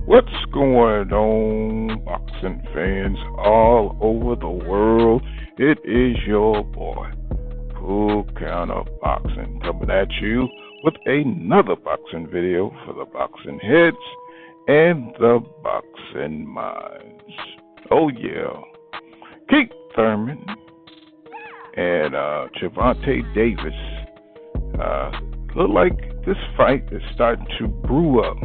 What's going on, boxing fans all over the world? It is your boy, Full Counter Boxing, coming at you with another boxing video for the boxing heads and the boxing minds. Oh yeah, Keith Thurman and Gervonta Davis look like this fight is starting to brew up.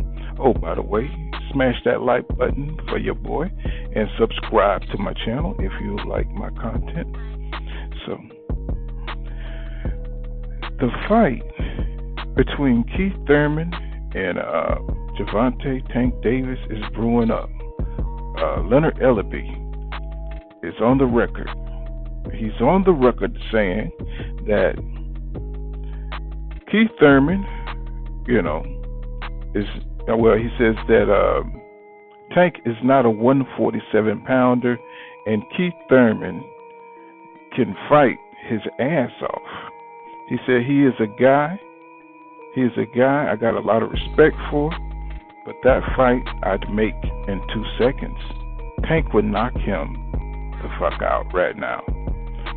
Oh, by the way, smash that like button for your boy and subscribe to my channel if you like my content. So, the fight between Keith Thurman and Gervonta Tank Davis is brewing up. Leonard Ellaby is on the record. He's on the record saying that Keith Thurman, he says that Tank is not a 147 pounder, and Keith Thurman can fight his ass off. He said he is a guy I got a lot of respect for, but that fight I'd make in 2 seconds. Tank would knock him the fuck out right now.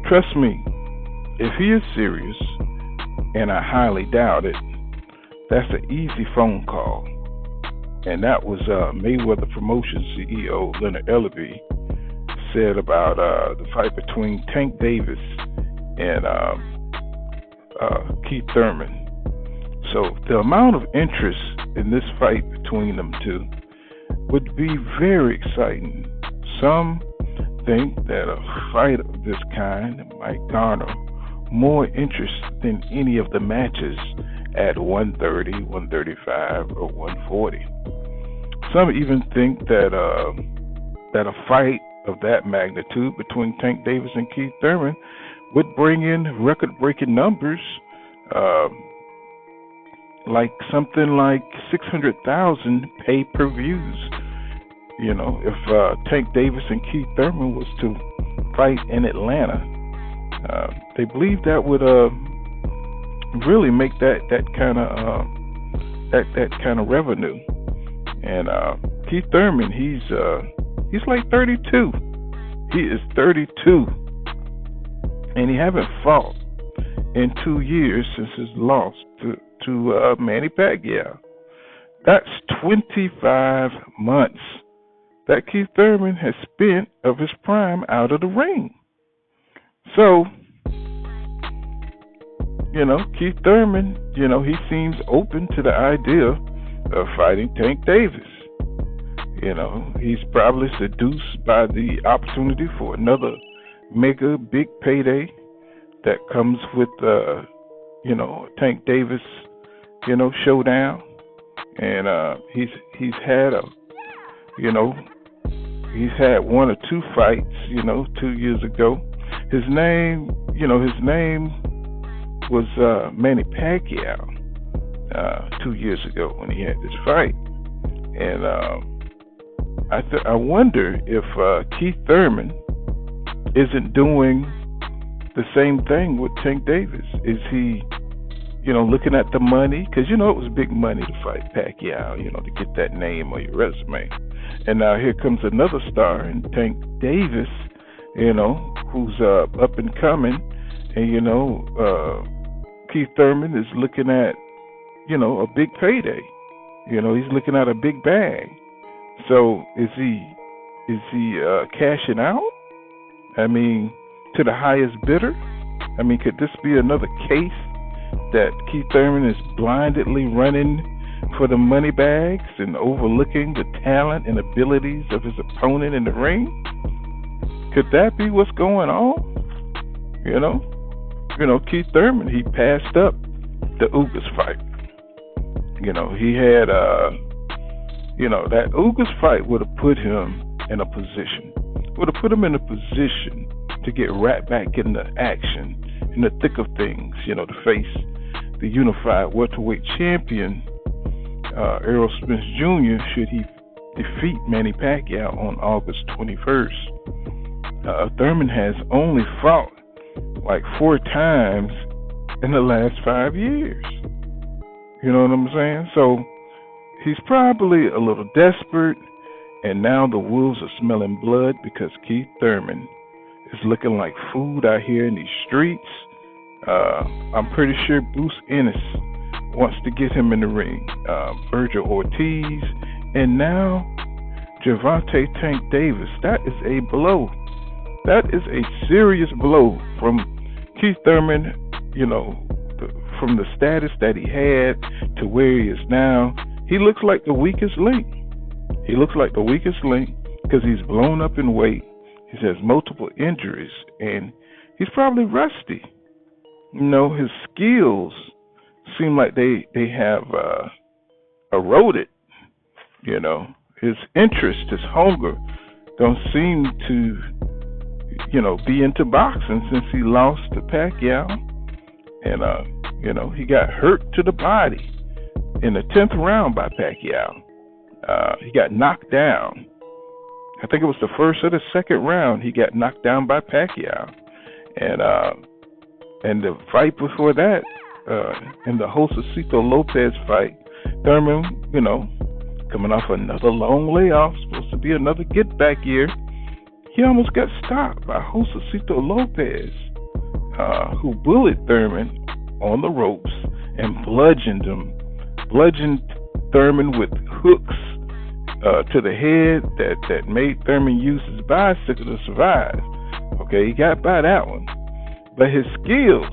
Trust me, if he is serious, and I highly doubt it, that's an easy phone call. And that was Mayweather Promotions CEO Leonard Ellaby said about the fight between Tank Davis and Keith Thurman. So the amount of interest in this fight between them two would be very exciting. Some think that a fight of this kind might garner more interest than any of the matches at 130, 135, or 140. Some even think that a fight of that magnitude between Tank Davis and Keith Thurman would bring in record-breaking numbers, like something like 600,000 pay-per-views. If Tank Davis and Keith Thurman was to fight in Atlanta, they believe that would really make that kind of revenue. And Keith Thurman, he's like 32. He is 32, and he haven't fought in 2 years since his loss to Manny Pacquiao. That's 25 months that Keith Thurman has spent of his prime out of the ring. So, Keith Thurman, he seems open to the idea of fighting Tank Davis. He's probably seduced by the opportunity for another mega big payday that comes with, Tank Davis, showdown. And he's had he's had 1 or 2 fights, 2 years ago. His name was Manny Pacquiao 2 years ago when he had this fight. And I wonder if Keith Thurman isn't doing the same thing with Tank Davis. Is he, looking at the money? Because, it was big money to fight Pacquiao, to get that name on your resume. And now here comes another star in Tank Davis, who's up and coming. And, Keith Thurman is looking at, a big payday. He's looking at a big bag. So is he cashing out? To the highest bidder? Could this be another case that Keith Thurman is blindly running for the money bags and overlooking the talent and abilities of his opponent in the ring? Could that be what's going on? Keith Thurman, he passed up the Ugas fight. He had, that Ugas fight would have put him in a position, to get right back in the action, in the thick of things, to face the unified welterweight champion, Errol Spence Jr., should he defeat Manny Pacquiao on August 21st. Thurman has only fought like 4 times in the last 5 years. You know what I'm saying? So he's probably a little desperate, and now the wolves are smelling blood because Keith Thurman is looking like food out here in these streets. I'm pretty sure Bruce Ennis wants to get him in the ring. Virgil Ortiz, and now Gervonta Tank Davis. That is a blow. That is a serious blow from Keith Thurman, from the status that he had to where he is now. He looks like the weakest link. He looks like the weakest link because he's blown up in weight. He has multiple injuries, and he's probably rusty. His skills seem like they have eroded. His interest, his hunger, don't seem to, be into boxing since he lost to Pacquiao, and he got hurt to the body in the 10th round by Pacquiao. He got knocked down. I think it was the first or the second round. He got knocked down by Pacquiao, and the fight before that, in the Josecito Lopez fight, Thurman, coming off another long layoff, supposed to be another get back year, he almost got stopped by Josecito Lopez, who bullied Thurman on the ropes and bludgeoned Thurman with hooks to the head that made Thurman use his bicycle to survive. Okay, he got by that one. But his skills,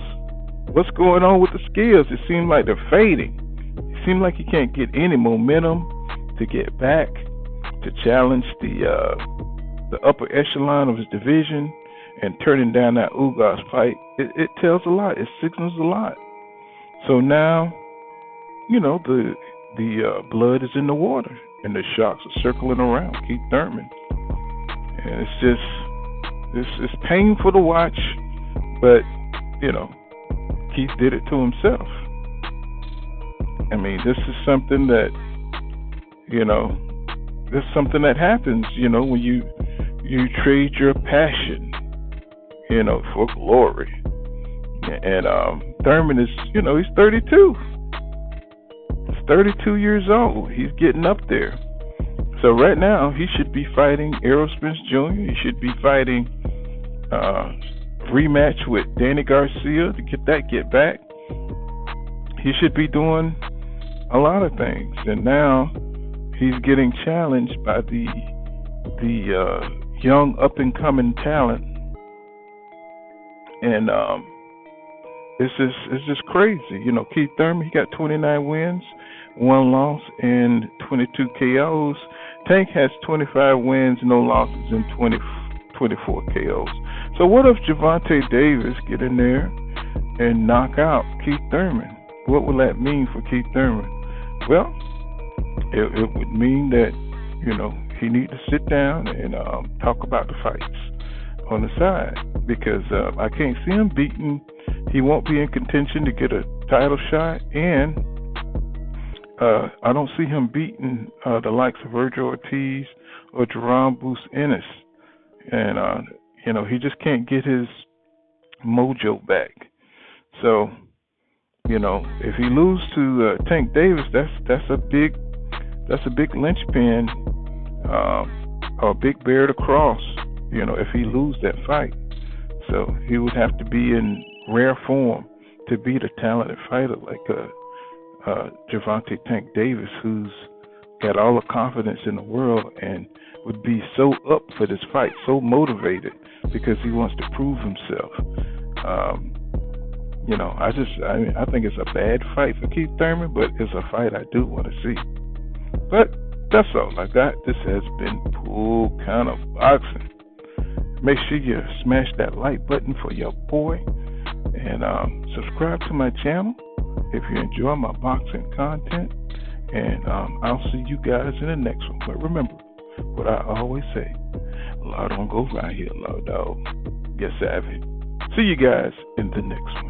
what's going on with the skills? It seems like they're fading. It seems like he can't get any momentum to get back to challenge the upper echelon of his division, and turning down that Ugas fight. It tells a lot. It signals a lot. So now, the blood is in the water, and the sharks are circling around Keith Thurman, and it's painful to watch. But, Keith did it to himself. I mean, this is something that, this is something that happens, when you trade your passion, for glory. And Thurman is, he's 32. He's 32 years old. He's getting up there. So right now, he should be fighting Errol Spence Jr. He should be fighting rematch with Danny Garcia to get back. He should be doing a lot of things, and now he's getting challenged by the young up and coming talent, and it's just crazy. Keith Thurman, he got 29 wins, 1 loss, and 22 KOs. Tank has 25 wins, no losses, and 24 KOs. So what if Gervonta Davis get in there and knock out Keith Thurman? What will that mean for Keith Thurman? Well, it would mean that, he needs to sit down and talk about the fights on the side, because I can't see him beating. He won't be in contention to get a title shot, and I don't see him beating the likes of Virgil Ortiz or Jerome Bruce Ennis. And, he just can't get his mojo back. So, if he loses to Tank Davis, that's a big linchpin, or a big bear to cross, if he loses that fight. So he would have to be in rare form to beat a talented fighter like Gervonta Tank Davis, who's got all the confidence in the world and would be so up for this fight, so motivated because he wants to prove himself. I think it's a bad fight for Keith Thurman, but it's a fight I do want to see. But that's all I got. This has been Pool Kind of Boxing. Make sure you smash that like button for your boy, and subscribe to my channel if you enjoy my boxing content. And I'll see you guys in the next one. But remember what I always say: law don't go right here, law dog. Yes, savvy. See you guys in the next one.